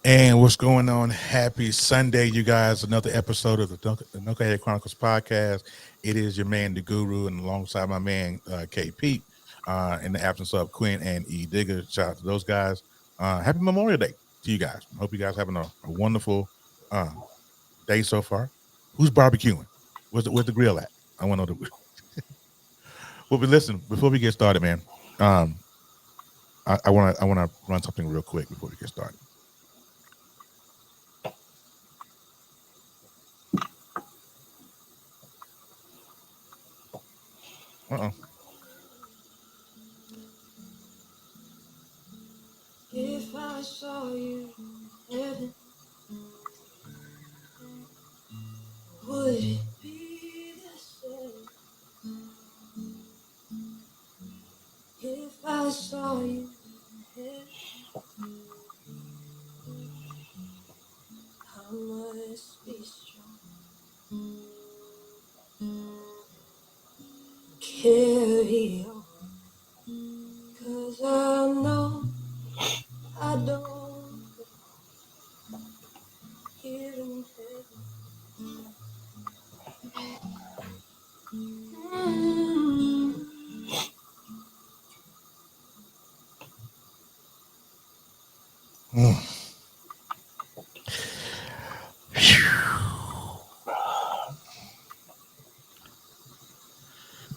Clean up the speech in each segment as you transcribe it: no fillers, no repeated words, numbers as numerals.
And what's going on? Happy Sunday, you guys. Another episode of the Knucklehead Chronicles podcast. It is your man, the Guru, and alongside my man, K. Pete, in the absence of Quinn and E. Digger. Shout out to those guys. Happy Memorial Day to you guys. I hope you guys having a wonderful day so far. Who's barbecuing? Where's the grill at? I want to know. Well, but listen, before we get started, man, I want to run something real quick before we get started. If I saw you in heaven, would it be the same? If I saw you in heaven, I must be strong. Carry on, 'cause I know I don't belong here in heaven.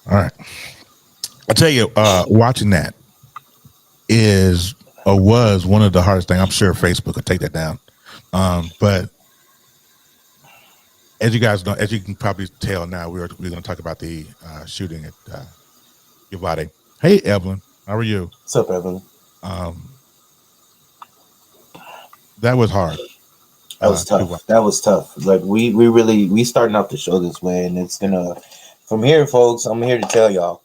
All right. I tell you, watching that is or was one of the hardest things. I'm sure Facebook will take that down. But as you guys know, as you can probably tell now, we're going to talk about the shooting at Uvalde. Hey, Evelyn, how are you? What's up, Evelyn? That was hard. That was tough. That was tough. Like we starting off the show this way, and it's gonna. From here, folks, I'm here to tell y'all.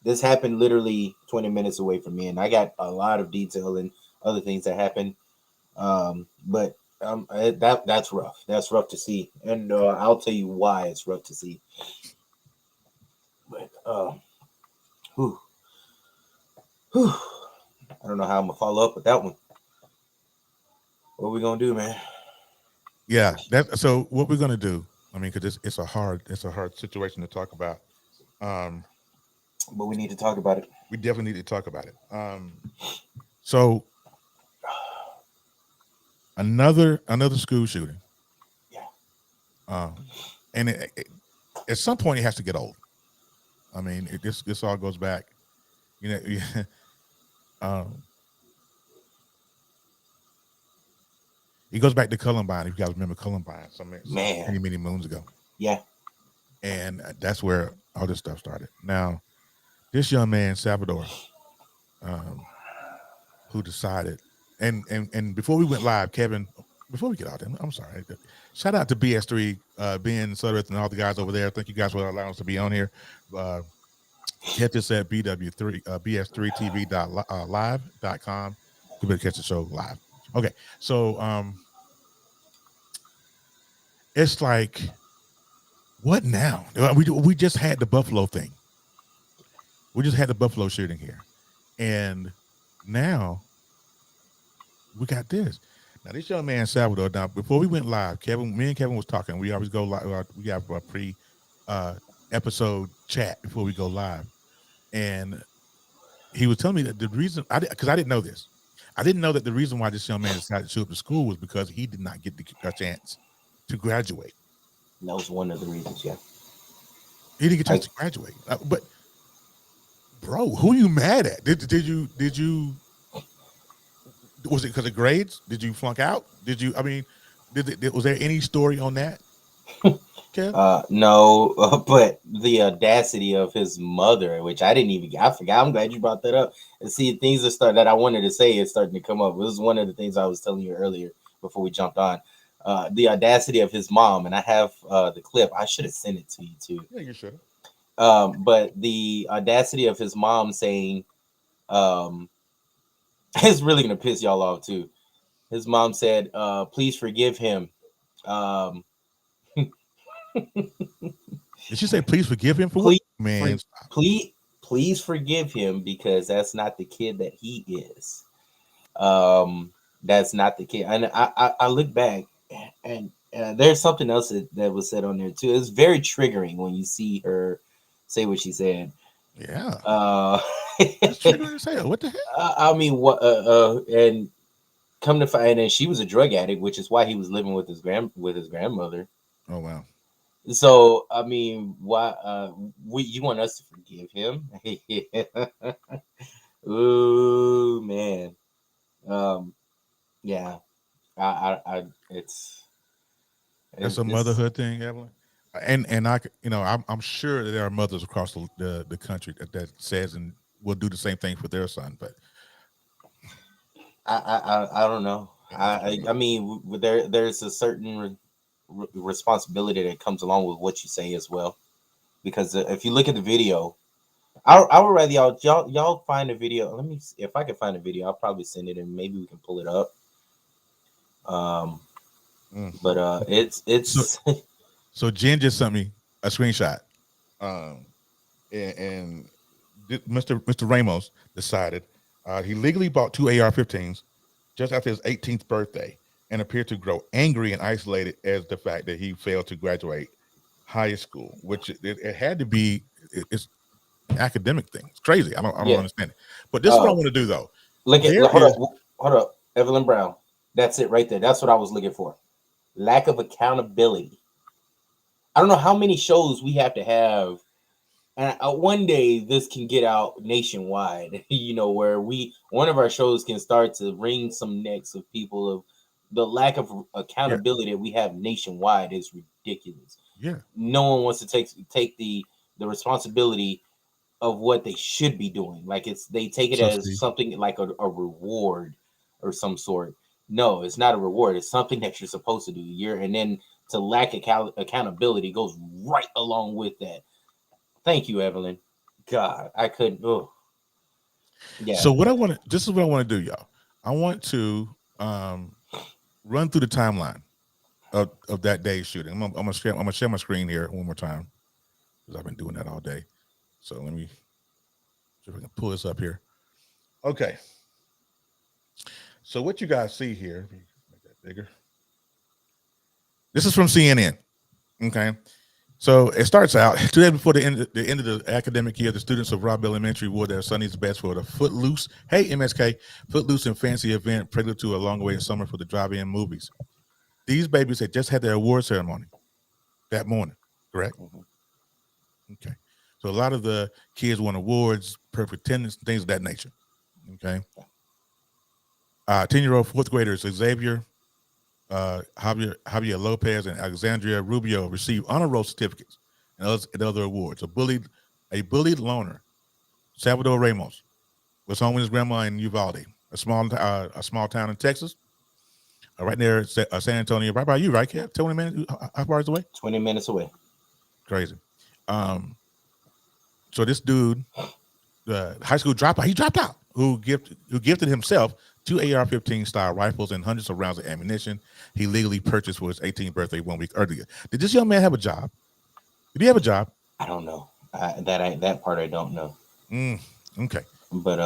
This happened literally 20 minutes away from me, and I got a lot of detail and other things that happened. But that's rough. That's rough to see, and I'll tell you why it's rough to see. But I don't know how I'm gonna follow up with that one. What are we gonna do, man? Yeah. So what we're gonna do? I mean, because it's a hard situation to talk about. But we need to talk about it. We definitely need to talk about it. So another school shooting. Yeah. And at some point it has to get old. I mean, this all goes back. You know, it goes back to Columbine. If you guys remember Columbine, many moons ago. Yeah. And that's where all this stuff started. Now, this young man, Salvador, who decided, and before we went live, Kevin, before we get out there, I'm sorry. Shout out to BS3, Ben Suttereth, and all the guys over there. Thank you guys for allowing us to be on here. Catch us at bw3tv.live.com. You better catch the show live. Okay, so it's like, what now? We just had the Buffalo thing. We just had the Buffalo shooting here, and now we got this. Now this young man Salvador. Now before we went live, me and Kevin was talking. We always go live. We have a pre episode chat before we go live, and he was telling me that the reason because I didn't know this, I didn't know that the reason why this young man decided to show up to school was because he did not get a chance to graduate. That was one of the reasons. Yeah, He didn't get a chance I to graduate. But bro, who are you mad at? Did you was it because of grades? Did you flunk out? Did you? I mean, was there any story on that, Kev? no, but the audacity of his mother, which I didn't even, I forgot. I'm glad you brought that up. And see, things that I wanted to say is starting to come up. This is one of the things I was telling you earlier before we jumped on. The audacity of his mom, and I have the clip. I should have sent it to you too. Yeah, you should. But the audacity of his mom saying, um, it's really gonna piss y'all off too. His mom said, "Please forgive him." Um, Did she say please forgive him for what? please, for, Man, please forgive him because that's not the kid that he is. That's not the kid. And I look back, and there's something else that was said on there too. It's very triggering when you see her say what she said. yeah, Uh, that's triggering as hell. What the hell? I mean, what? And come to find, and she was a drug addict, which is why he was living with his grandmother. Oh wow. So I mean, why? You want us to forgive him? Ooh man. Um. Yeah. It's That's a it's. motherhood thing, Evelyn. And I'm sure that there are mothers across the country that says and will do the same thing for their son. But I don't know. I mean, there's a certain responsibility that comes along with what you say as well. Because if you look at the video, I would rather y'all find a video. Let me see. If I can find a video, I'll probably send it and maybe we can pull it up. Um, mm. but so it's so Jen just sent me a screenshot. Um, and Mr. Ramos decided he legally bought two AR-15s just after his 18th birthday and appeared to grow angry and isolated as the fact that he failed to graduate high school, which it had to be. It's an academic thing. It's crazy. I don't yeah. understand it. But this is what I Uh, want to do though. There hold is up, hold up, Evelyn Brown. That's it right there. That's what I was looking for. Lack of accountability. I don't know how many shows we have to have, and one day this can get out nationwide. Where one of our shows can start to wring some necks of people of the lack of yeah, accountability that we have nationwide is ridiculous. yeah. No one wants to take the responsibility of what they should be doing. Like they take it So as see, something like a reward or some sort. No, it's not a reward. It's something that you're supposed to do. And then to lack accountability goes right along with that. Thank you, Evelyn. God, I couldn't. Oh, yeah. so what I want to this is what I want to do, y'all. I want to um, run through the timeline of that day's shooting. I'm gonna share my screen here one more time because I've been doing that all day. So let me see if I can pull this up here. Okay. So what you guys see here, let me make that bigger. This is from CNN. Okay. So it starts out 2 days before the end of the academic year. The students of Robb Elementary wore their Sunday's best for the Footloose. Hey, MSK, Footloose and fancy event, prelude to a long-awaited summer for the drive-in movies. These babies had just had their award ceremony that morning. Correct. Mhm. Okay. So a lot of the kids won awards, perfect attendance, things of that nature. Okay. 10-year-old fourth graders Xavier, Javier Lopez, and Alexandria Rubio received honor roll certificates and other awards. A bullied loner, Salvador Ramos, was home with his grandma in Uvalde, a small town in Texas, right near San Antonio, right by you, right, Kev? 20 minutes. How far is it away? 20 minutes away. Crazy. Um, so this dude, the high school dropout, he dropped out. Who gifted himself two AR-15 style rifles and hundreds of rounds of ammunition he legally purchased for his 18th birthday 1 week earlier. Did this young man have a job? Did he have a job? I don't know. That part I don't know. Mm, okay. But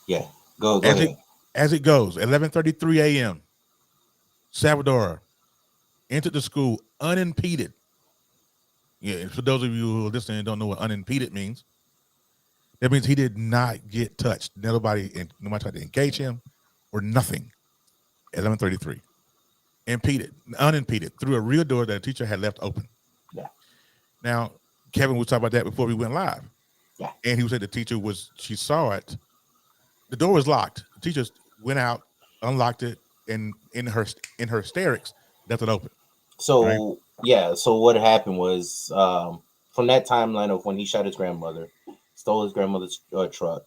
yeah. Go As it ahead. as it goes, 11:33 a.m. Salvador entered the school unimpeded. Yeah, for those of you who are listening and don't know what unimpeded means, That means he did not get touched. Nobody tried to engage him or nothing. 11:33, unimpeded, through a real door that a teacher had left open. Yeah. Now, Kevin was talking about that before we went live, Yeah. and he said the teacher she saw it. The door was locked. The teacher went out, unlocked it, and in her hysterics, left it open. Right? So yeah, so what happened was from that timeline of when he shot his grandmother, stole his grandmother's truck,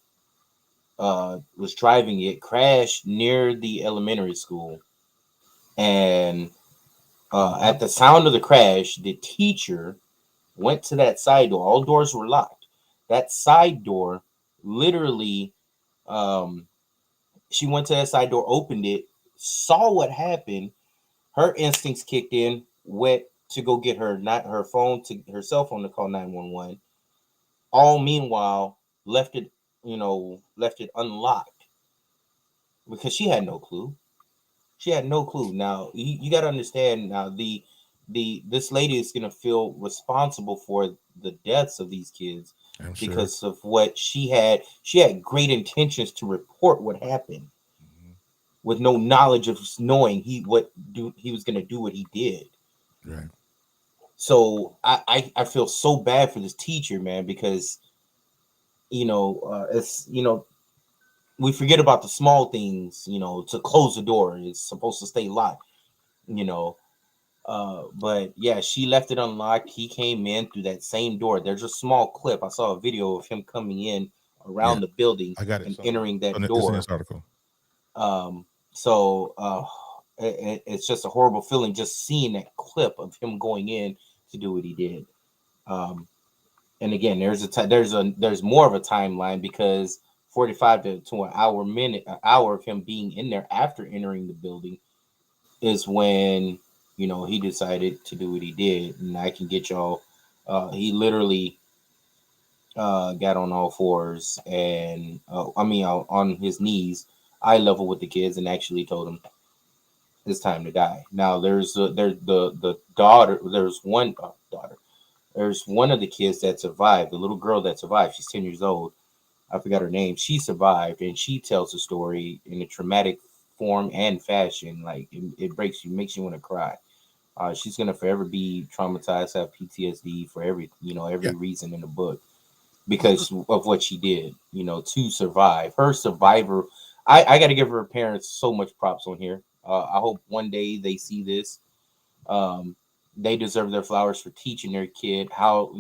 was driving it, crashed near the elementary school, and at the sound of the crash, the teacher went to that side door. All doors were locked. That side door, literally, um, she went to that side door, opened it, saw what happened. Her instincts kicked in, went to go get her not her phone to her cell phone to call 911. All meanwhile, left it unlocked because she had no clue. She had no clue. Now you got to understand now the this lady is gonna feel responsible for the deaths of these kids I'm sure. because of what she had. She had great intentions to report what happened Mhm. with no knowledge of knowing he was gonna do what he did. Right. So I feel so bad for this teacher, man, because it's we forget about the small things. To close the door, it's supposed to stay locked. You know, but yeah, she left it unlocked. He came in through that same door. There's a small clip. I saw a video of him coming in Yeah, around the building I got it and somewhere. entering that It's in door. this article. So it's just a horrible feeling just seeing that clip of him going in to do what he did. Um, and again, there's more of a timeline because 45 to an hour of him being in there after entering the building is when he decided to do what he did. And I can get y'all. He literally got on all fours and on his knees, eye level with the kids, and actually told them it's time to die. Now there's the daughter. There's one daughter. There's one of the kids that survived. The little girl that survived. She's 10 years old. I forgot her name. She survived, and she tells the story in a traumatic form and fashion. Like it breaks you, makes you want to cry. She's gonna forever be traumatized, have PTSD for Yeah. every reason in the book because of what she did. To survive. Her survivor. I got to give her parents so much props on here. I hope one day they see this. Um, they deserve their flowers for teaching their kid how.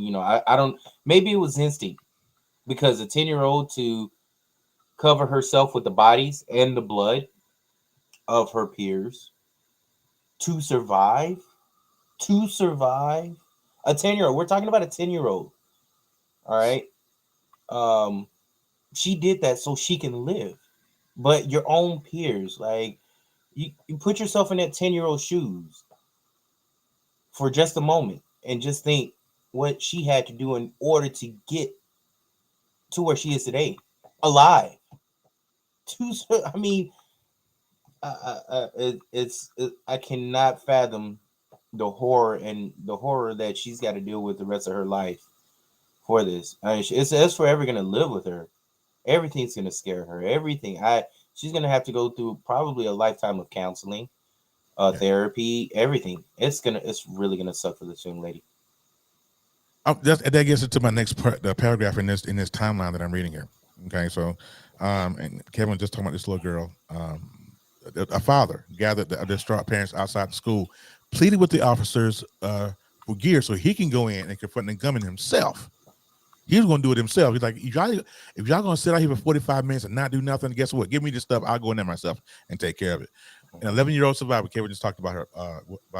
I don't. Maybe it was instinct because a 10-year old to cover herself with the bodies and the blood of her peers to survive. To survive. A 10-year old. We're talking about a 10-year old. All right. Um, she did that so she can live. But your own peers, like you put yourself in that 10-year old shoes for just a moment and just think what she had to do in order to get to where she is today, alive. I mean, I cannot fathom the horror that she's got to deal with the rest of her life for this. I mean, it's forever gonna live with her. Everything's gonna scare her. Everything. She's gonna have to go through probably a lifetime of counseling, Yeah. therapy, everything. It's really gonna suck for this young lady. That gets into my next the paragraph in this timeline that I'm reading here. Okay, so, and Kevin just talking about this little girl. A father gathered the distraught parents outside the school, pleaded with the officers for gear so he can go in and confront the gunman himself. He was going to do it himself. He's like, if y'all going to sit out here for 45 minutes and not do nothing, guess what? Give me this stuff. I'll go in there myself and take care of it. An 11-year-old survivor, Kevin just talked about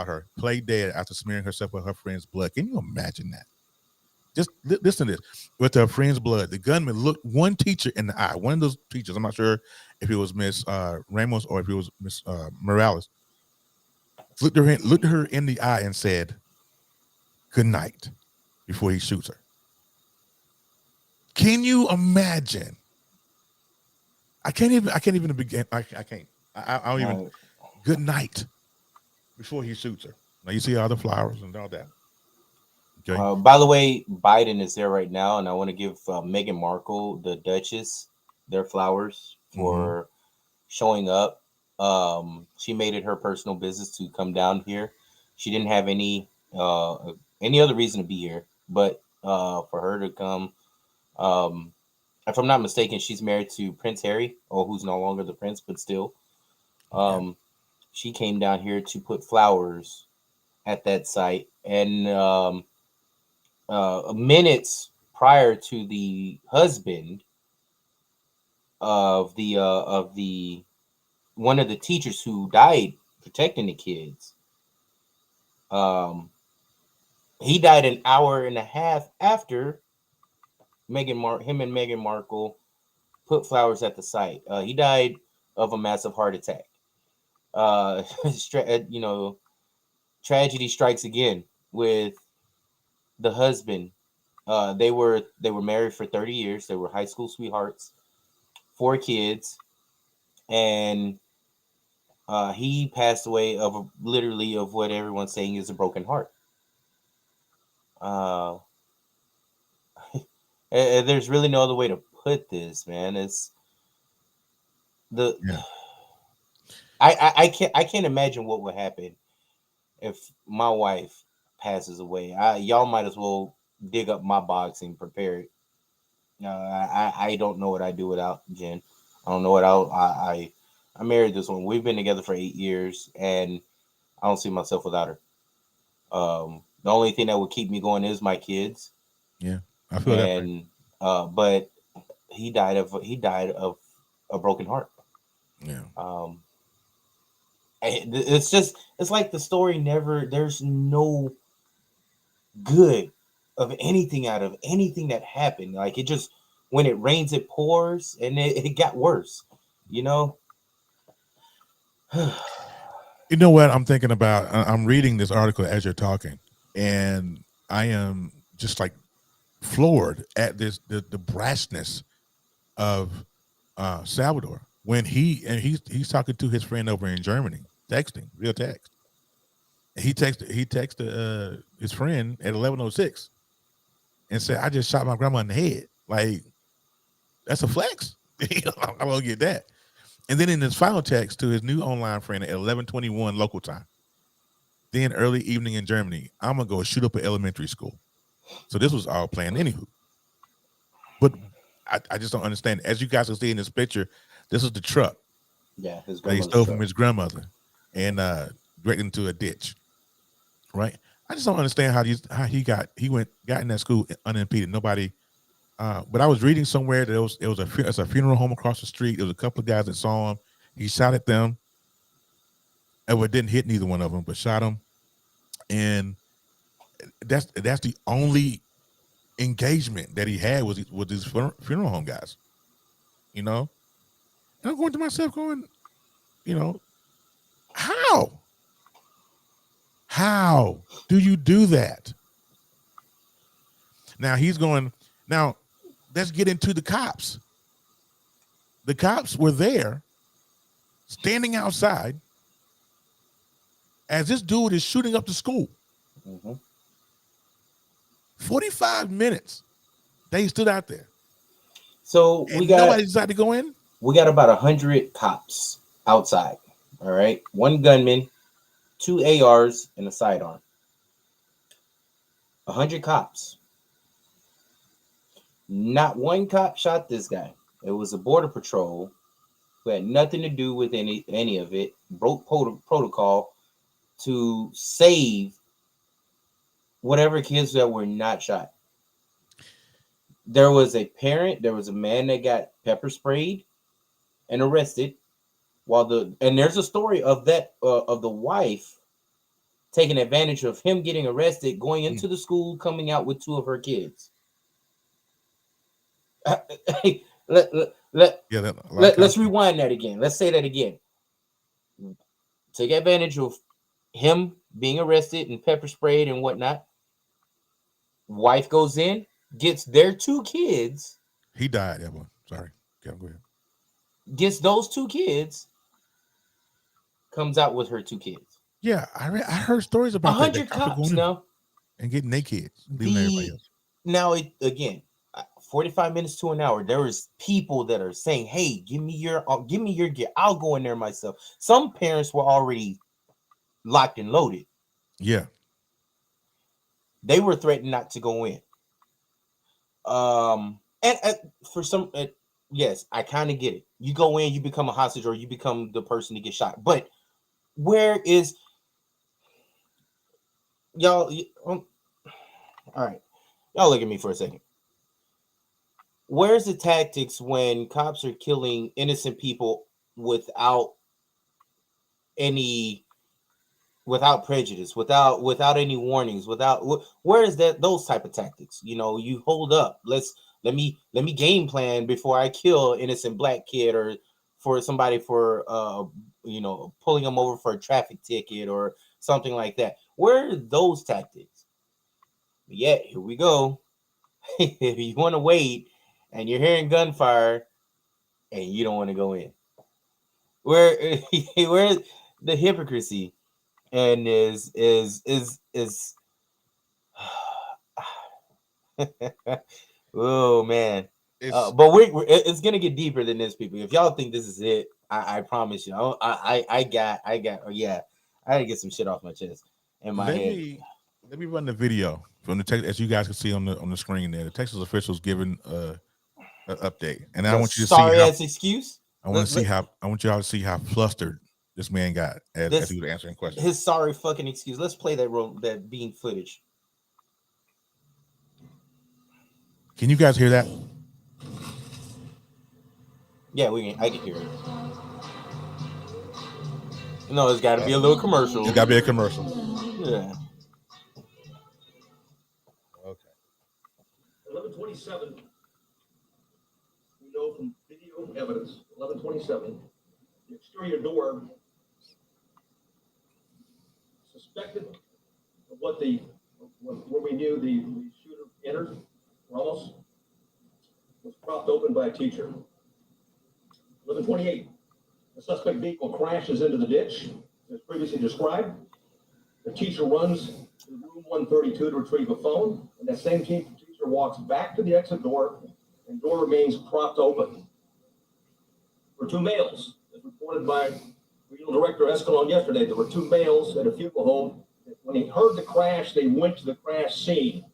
her, played dead after smearing herself with her friend's blood. Can you imagine that? Just listen to this. With her friend's blood, the gunman looked one teacher in the eye. One of those teachers, I'm not sure if it was Miss Ramos or if it was Miss Morales, looked at her in the eye and said, "Good night," before he shoots her. Can you imagine? I can't even begin. I can't. I don't even. Right. Good night before he shoots her. Now you see all the flowers and all that. Okay. By the way, Biden is there right now, and I want to give Meghan Markle, the Duchess, their flowers Mm-hmm. for showing up. She made it her personal business to come down here. She didn't have any other reason to be here, but for her to come. Um, if I'm not mistaken, she's married to Prince Harry, or who's no longer the prince, but still. Yeah. Um, she came down here to put flowers at that site, and minutes prior to the husband of the one of the teachers who died protecting the kids, um, he died an hour and a half after him and Meghan Markle put flowers at the site. He died of a massive heart attack. You know, tragedy strikes again with the husband. They were married for 30 years. They were high school sweethearts, 4 kids, and he passed away literally of what everyone's saying is a broken heart. Uh, there's really no other way to put this, man. It's the Yeah. I can't imagine what would happen if my wife passes away. Y'all might as well dig up my box and prepare it. I don't know what I'd do without Jen. I don't know what I married this one. We've been together for 8 years, and I don't see myself without her. The only thing that would keep me going is my kids, Yeah. I feel that way. and but he died of a broken heart. Yeah. Um, it's like the story never. There's no good of anything out of anything that happened. Like it just when it rains, it pours, and it got worse. You know. You know what I'm thinking about? I'm reading this article as you're talking, and I am just like floored at the brashness of Salvador when he's talking to his friend over in Germany, texting, real text. He texted his friend at 11:06 and said, "I just shot my grandma in the head." Like that's a flex. I won't get that. And then in his final text to his new online friend at 11:21 local time, then early evening in Germany, I'm gonna go shoot up an elementary school. So this was all planned anywho. But I just don't understand. As you guys can see in this picture, this is the truck Yeah, his that he grandmother's stole from truck. his grandmother and dragged into a ditch. Right? I just don't understand how he got in that school unimpeded. Nobody. But I was reading somewhere that it's a funeral home across the street. There was a couple of guys that saw him. He shot at them, and it didn't hit neither one of them, but shot him. And that's the only engagement that he had was with his funeral home guys. You know, and I'm going to myself, going, you know, how? How do you do that? Now he's going. Now let's get into the cops. The cops were there, standing outside as this dude is shooting up the school. Hmm. 45 minutes they stood out there, So we and got nobody decided to go in. we got about 100 cops outside. All right, one gunman, two ARs, and a sidearm. 100 cops. Not one cop shot this guy. It was a border patrol who had nothing to do with any of it. Broke protocol to save whatever kids that were not shot. There was a parent. There was a man that got pepper sprayed and arrested. And there's a story of that of the wife taking advantage of him getting arrested, going Mm, into the school, coming out with two of her kids. let, let, let, yeah, a lot of let's cops. rewind that again. Let's say that again. Take advantage of him being arrested and pepper sprayed and whatnot. Wife goes in, gets their two kids, He died. Evelyn, sorry. Okay, go ahead. gets those two kids, comes out with her two kids. Yeah, I heard stories A about that. That hundred cops are going cops in. now. and getting their kids, leaving everybody The else. now it again, 45 minutes to an hour. There is people that are saying, "Hey, give me your gear. I'll go in there myself." Some parents were already locked and loaded. Yeah, They were threatened not to go in. And for some, yes, I kind of get it. You go in, you become a hostage, or you become the person to get shot. But where is y'all? All right, y'all look at me for a second. Where's the tactics when cops are killing innocent people without any, without prejudice, without any warnings, without where is that those type of tactics? You hold up. Let me game plan before I kill innocent black kid, or for somebody for pulling them over for a traffic ticket or something like that. Where are those tactics? Yet here we go. If you want to wait and you're hearing gunfire and you don't want to go in, where where the hypocrisy? And is oh man. it's But it's gonna get deeper than this, people. If y'all think this is it, I promise you. Oh, yeah. I had to get some shit off my chest in my let head. me let me run the video from the text as you guys can see on the screen there. The Texas officials giving an update, and I The want you to see sorry how ass excuse. I want y'all to see how flustered this man got as This he was answering questions. his sorry fucking excuse. Let's play that bean footage. Can you guys hear that? Yeah, I can hear it. No, it's got to Uh, be a little commercial. it's got to be a commercial. Yeah. Okay. 11:27. We know from video evidence. 11:27. The exterior door suspected of where we knew the shooter entered. Ramos was propped open by a teacher. 11:28. The suspect vehicle crashes into the ditch, as previously described. The teacher runs to room 132 to retrieve a phone, and that same teacher walks back to the exit door, and door remains propped open. There were two males, as reported by Regional Director Escalon yesterday. There were two males at a funeral home. When he heard the crash, they went to the crash scene.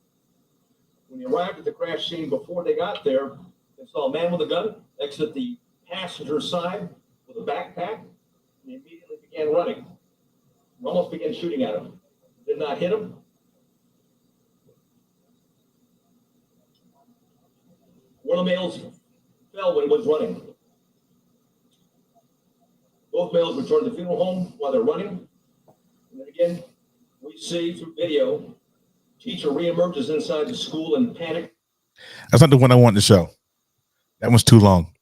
When they arrived at the crash scene, before they got there, they saw a man with a gun exit the passenger side with a backpack, and he immediately began running. Ramos began shooting at him. Did not hit him. One of the males fell when he was running. Both males returned to the funeral home while they're running. And then again, we see through video, teacher reemerges inside the school in panic. That's not the one I wanted to show. That one's too long.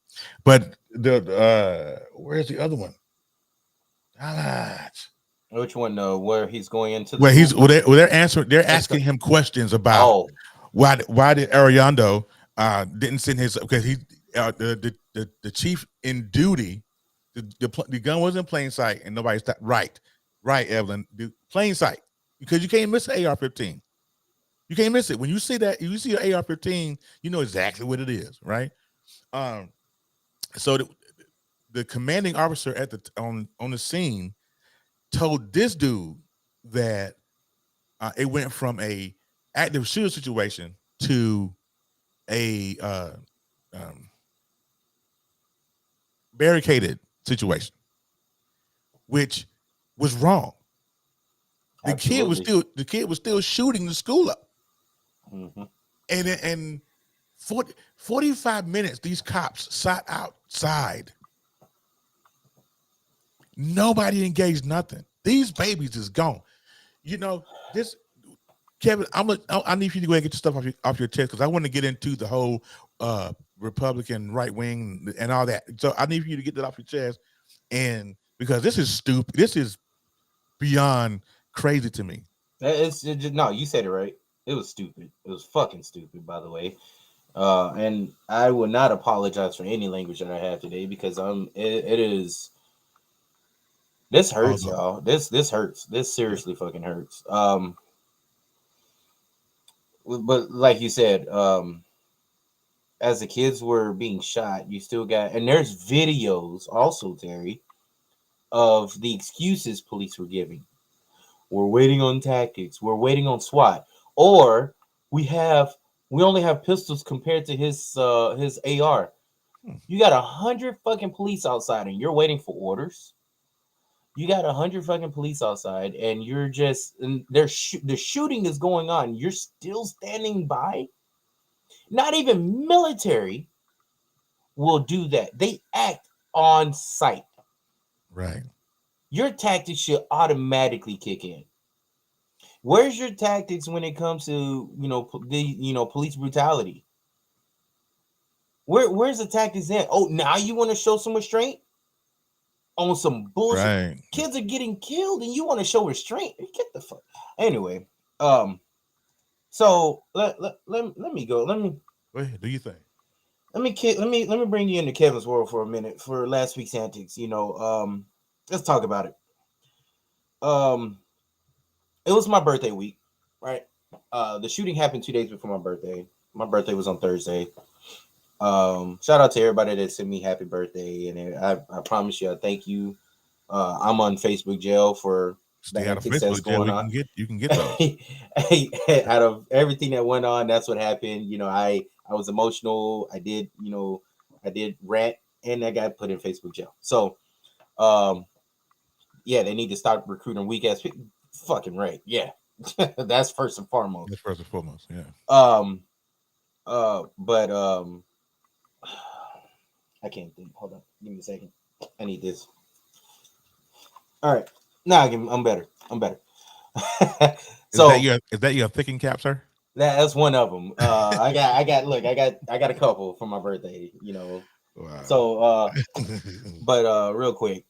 But where's the other one? Ah, Which one? Where he's going into the well, school? they're answering. They're asking him questions about Oh, why did Ariando didn't send his because he the chief in duty. The gun was in plain sight and nobody stopped. Right, Evelyn. The plain sight because you can't miss an AR-15. You can't miss it when you see that. You see an AR-15, you know exactly what it is, right? Um, so the commanding officer at the on the scene told this dude that it went from a active shooter situation to a um, barricaded situation, which was wrong. absolutely. The kid was still shooting the school up, Mm-hmm. and 45 minutes these cops sat outside. Nobody engaged nothing. These babies is gone. You know this, Kevin. I need you to go ahead and get your stuff off your chest because I want to get into the whole Republican right wing and all that. So I need for you to get that off your chest, and because this is stupid. This is beyond crazy to me. No, you said it right. It was stupid. It was fucking stupid, by the way. And I will not apologize for any language that I have today because it is, this hurts, Although y'all. This hurts. This seriously fucking hurts. but like you said, as the kids were being shot, you still got, and there's videos also, Terry, of the excuses police were giving. We're waiting on tactics. We're waiting on SWAT, or we have we only have pistols compared to his AR. Hmm. You got 100 fucking police outside, and you're waiting for orders. You got 100 fucking police outside, and you're just and the shooting is going on. You're still standing by. Not even military will do that. They act on site. Right. Your tactics should automatically kick in. Where's your tactics when it comes to police brutality? Where's the tactics in? Oh, now you want to show some restraint on some bullshit? Right. Kids are getting killed, and you want to show restraint? Get the fuck. Anyway, um, so let me go. Go ahead. Do you think? Let me bring you into Kevin's world for a minute for last week's antics. Let's talk about it. Um, it was my birthday week, right? The shooting happened 2 days before my birthday. My birthday was on Thursday. Shout out to everybody that sent me happy birthday, and I promise you, I thank you. I'm on Facebook jail for the Stay out of antics that's Facebook jail. going We on. can get you can get those. Out of everything that went on, that's what happened. I was emotional. I did rant, and I got put in Facebook jail. So, um, yeah, they need to start recruiting weak ass people. Fucking right, yeah, that's first and foremost. That's first and foremost. Yeah. Um, but I can't think. Hold on, give me a second. I need this. All right, now I'm better. I'm better. So Is that your thinking cap, sir? that's one of them. I got a couple for my birthday. Wow. So, but real quick,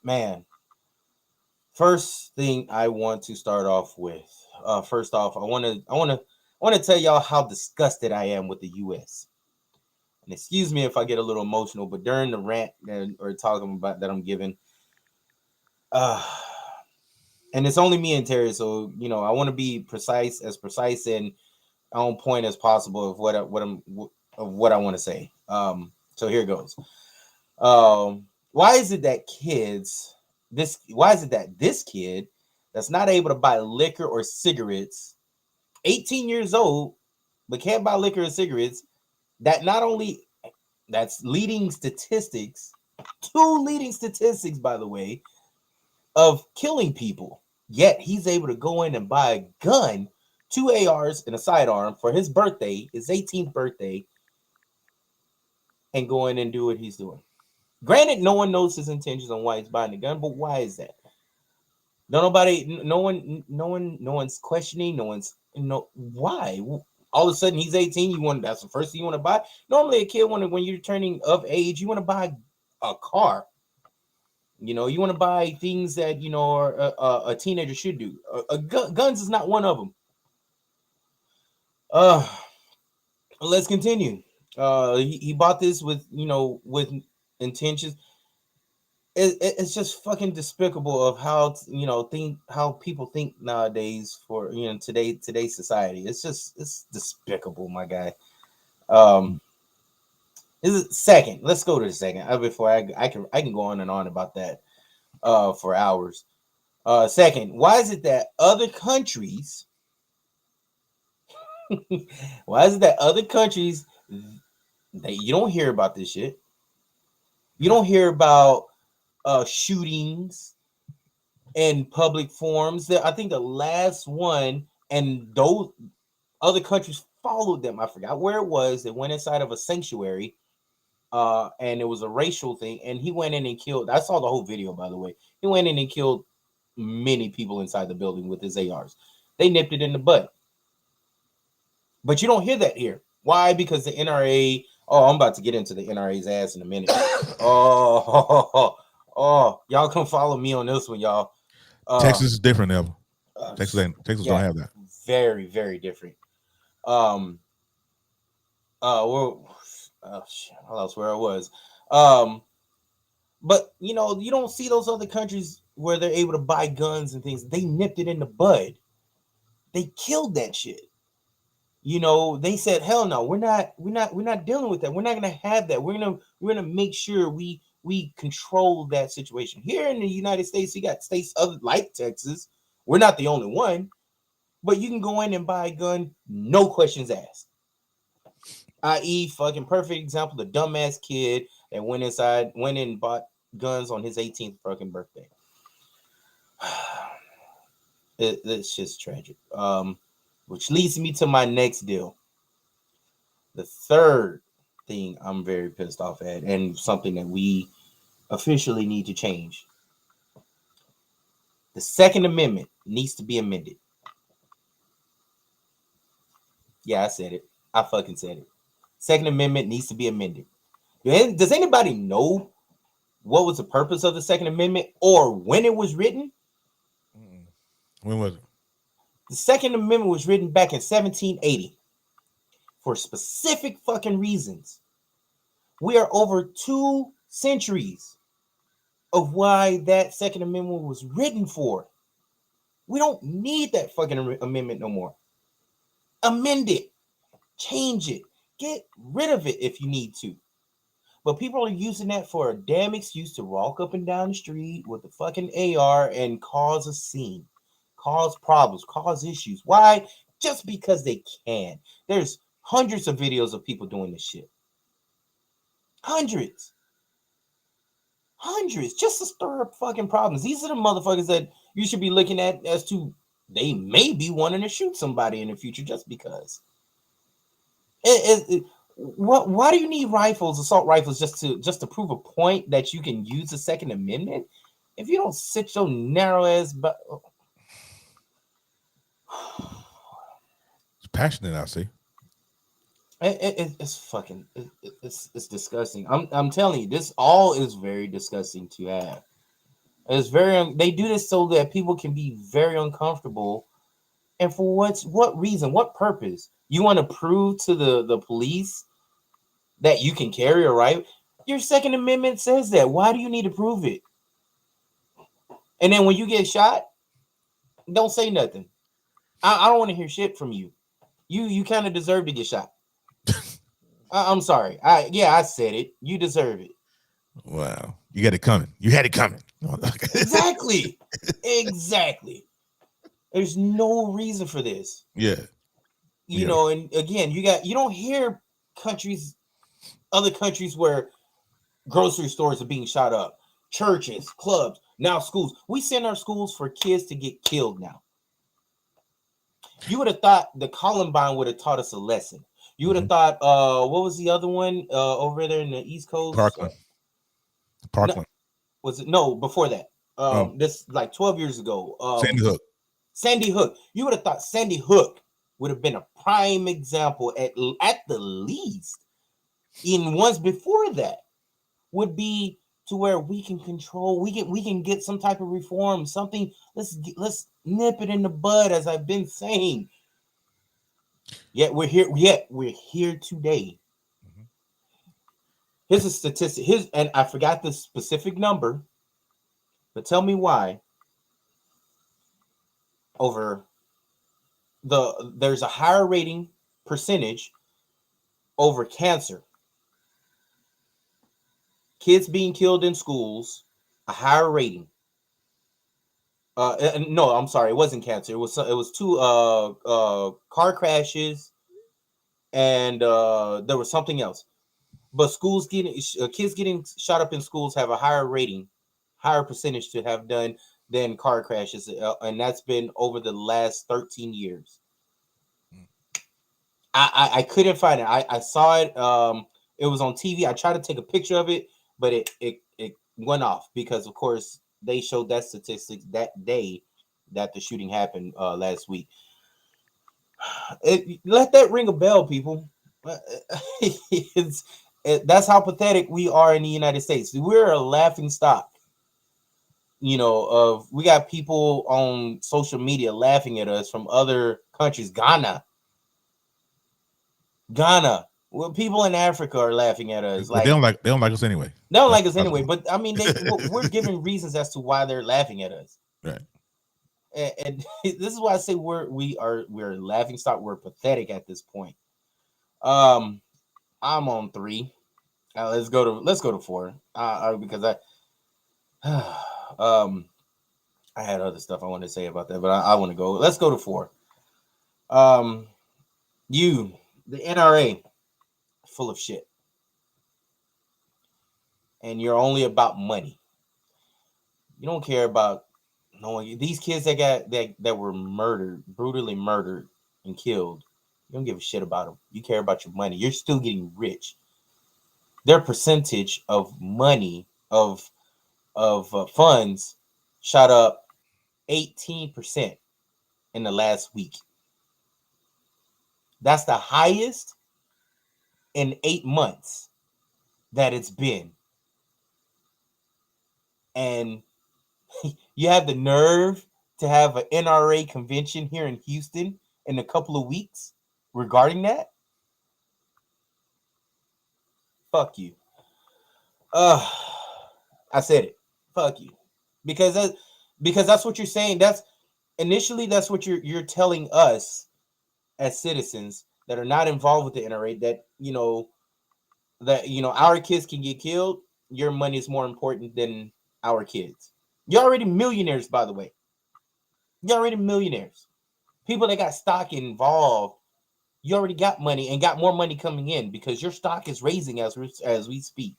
man, first thing I want to start off with. First off, I want to tell y'all how disgusted I am with the U.S. And excuse me if I get a little emotional, but during the rant or talking about that I'm giving, uh, and it's only me and Terry, so I want to be precise and on point as possible of what I want to say. So here goes. Why is it that why is it that this kid that's not able to buy liquor or cigarettes, 18 years old, but can't buy liquor or cigarettes, that not only that's leading statistics, two leading statistics, by the way, of killing people. Yet he's able to go in and buy a gun, two ARs and a sidearm for his birthday, his 18th birthday, and go in and do what he's doing. Granted, no one knows his intentions on why he's buying the gun, but why is that? No one's questioning. No one's why. All of a sudden, he's 18. That's the first thing you want to buy. Normally, a kid when you're turning of age, you want to buy a car. You want to buy things that are a teenager should do. Guns is not one of them. Uh, let's continue. He bought this with intentions. It's just fucking despicable of how how people think nowadays for today's society. It's despicable, my guy. Um, is it second? Let's go to the second. Before I can go on and on about that for hours. Second, why is it that other countries? Why is it that other countries that you don't hear about this shit? You don't hear about shootings in public forums. I think the last one, and those other countries followed them. I forgot where it was. They went inside of a sanctuary, and it was a racial thing. And he went in and killed. I saw the whole video, by the way. He went in and killed many people inside the building with his ARs. They nipped it in the butt. But you don't hear that here. Why? Because the NRA. Oh, I'm about to get into the NRA's ass in a minute. Oh, y'all come follow me on this one, y'all. Texas is different, Evan. Texas yeah, don't have that. very, very different. Um, well, shit, I lost where I was. But you don't see those other countries where they're able to buy guns and things. They nipped it in the bud. They killed that shit. They said, hell no, we're not dealing with that. We're not gonna have that. We're gonna make sure we control that situation. Here in the United States, you got states other like Texas. We're not the only one, but you can go in and buy a gun, no questions asked. I.e., fucking perfect example, the dumbass kid that went in and bought guns on his 18th fucking birthday. It's just tragic. Which leads me to my next deal. The third thing I'm very pissed off at, and something that we officially need to change. The Second Amendment needs to be amended. Yeah, I said it. I fucking said it. Second Amendment needs to be amended. Does anybody know what was the purpose of the Second Amendment or when it was written? When was it? The Second Amendment was written back in 1780 for specific fucking reasons. We are over 2 centuries of why that Second Amendment was written for. We don't need that fucking amendment no more. Amend it. Change it. Get rid of it if you need to. But people are using that for a damn excuse to walk up and down the street with a fucking AR and cause a scene, cause problems, cause issues. Why? Just because they can. There's hundreds of videos of people doing this shit. Hundreds. Just to stir up fucking problems. These are the motherfuckers that you should be looking at as to they may be wanting to shoot somebody in the future just because. Why do you need assault rifles, just to prove a point that you can use the Second Amendment? If you don't sit your narrow ass, but It's passionate, I see. It's fucking it's disgusting. I'm telling you, this all is very disgusting to have. It's they do this so that people can be very uncomfortable, and for what reason, what purpose? You want to prove to the police that you can carry a rifle? Your Second Amendment says that. Why do you need to prove it? And then when you get shot, don't say nothing. I don't want to hear shit from you. You kind of deserve to get shot. I'm sorry. I said it. You deserve it. Wow. You got it coming. You had it coming. Exactly. There's no reason for this. Yeah. And again, you don't hear other countries where grocery stores are being shot up, churches, clubs, now schools. We send our schools for kids to get killed now. You would have thought the Columbine would have taught us a lesson. You would have thought, what was the other one over there in the East Coast? Parkland. Before that. This like 12 years ago. Sandy Hook. You would have thought Sandy Hook would have been a prime example at the least. In ones before that would be to where we can control, we can get some type of reform, something. Let's nip it in the bud, as I've been saying. Yet we're here today. Mm-hmm. Here's a statistic. And I forgot the specific number, but tell me why. There's a higher rating percentage over cancer. Kids being killed in schools, a higher rating. No, I'm sorry, it wasn't cancer. It was 2 car crashes, and there was something else. But kids getting shot up in schools have a higher rating, higher percentage to have done than car crashes, and that's been over the last 13 years. I couldn't find it. I saw it. It was on TV. I tried to take a picture of it, but it went off because, of course, they showed that statistics that day that the shooting happened last week. Let that ring a bell, people. That's how pathetic we are in the United States. We're a laughing stock. We got people on social media laughing at us from other countries. Ghana. Well, people in Africa are laughing at us. But they don't like us anyway. They don't like us anyway. But I mean, we're giving reasons as to why they're laughing at us. Right. and this is why I say we're laughing stock. We're pathetic at this point. Um, I'm on three. Let's go to four. Because um I had other stuff I wanted to say about that, but I want to go. Let's go to four. Um, you, the NRA, full of shit, and you're only about money. You don't care about no one. These kids that were murdered, brutally murdered and killed. You don't give a shit about them. You care about your money. You're still getting rich. Their percentage of money of funds shot up 18% in the last week. That's the highest in 8 months that it's been. And you have the nerve to have an NRA convention here in Houston in a couple of weeks regarding that? Fuck you. Uh I said it. Fuck you. Because that's what you're saying. That's initially that's what you're telling us as citizens that are not involved with the NRA that our kids can get killed. Your money is more important than our kids. You're already millionaires, by the way. You're already millionaires. People that got stock involved, you already got money and got more money coming in because your stock is raising as we speak.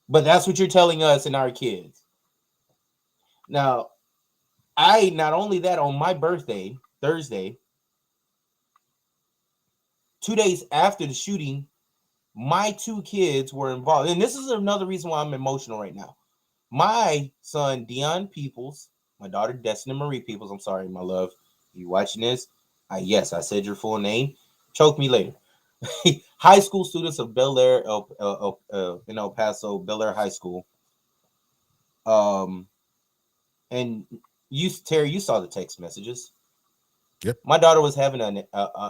But that's what you're telling us and our kids. Now, I not only that on my birthday, Thursday, 2 days after the shooting, my two kids were involved. And this is another reason why I'm emotional right now. My son, Dion Peoples, my daughter, Destiny Marie Peoples, I'm sorry, my love. You watching this? Yes, I said your full name. Choke me later. High school students of Bel Air, in El Paso, Bel Air High School. Um, and Terry, you saw the text messages. Yep. My daughter was having an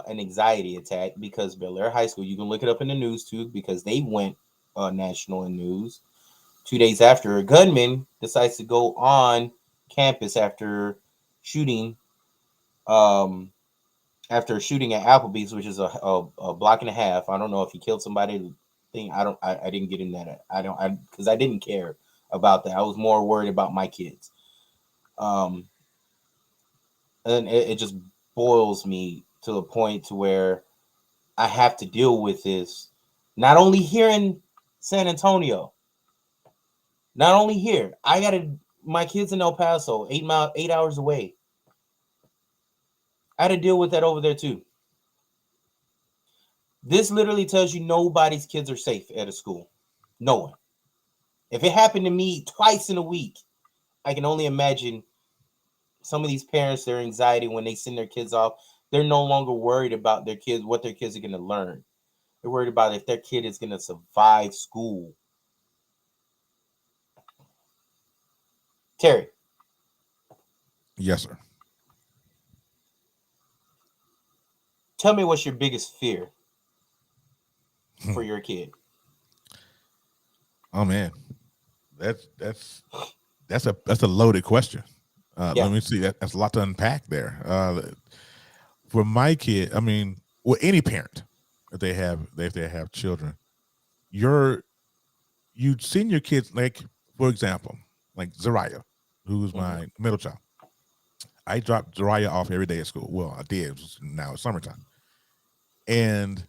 anxiety attack because Bel Air High School. You can look it up in the news too because they went national in news. 2 days after, a gunman decides to go on campus shooting, um, after shooting at Applebee's, which is a block and a half. I don't know if he killed somebody. I didn't get in that. Because I didn't care about that. I was more worried about my kids. Um, and it just boils me to the point to where I have to deal with this, not only here in San Antonio, not only here. My kids in El Paso, 8 hours away. I had to deal with that over there too. This literally tells you nobody's kids are safe at a school. No one. If it happened to me twice in a week, I can only imagine some of these parents, their anxiety when they send their kids off. They're no longer worried about their kids, what their kids are going to learn. They're worried about if their kid is going to survive school. Terry, Yes, sir. tell me what's your biggest fear for your kid? Oh man, that's that's that's a loaded question. Yeah. Let me see. That's a lot to unpack there. For my kid, I mean, well, any parent, if they have children, you're you send your kids, like, for example, like Zariah, who's Mm-hmm. my middle child. I dropped Zariah off every day at school. Well, I did. Now it's summertime, and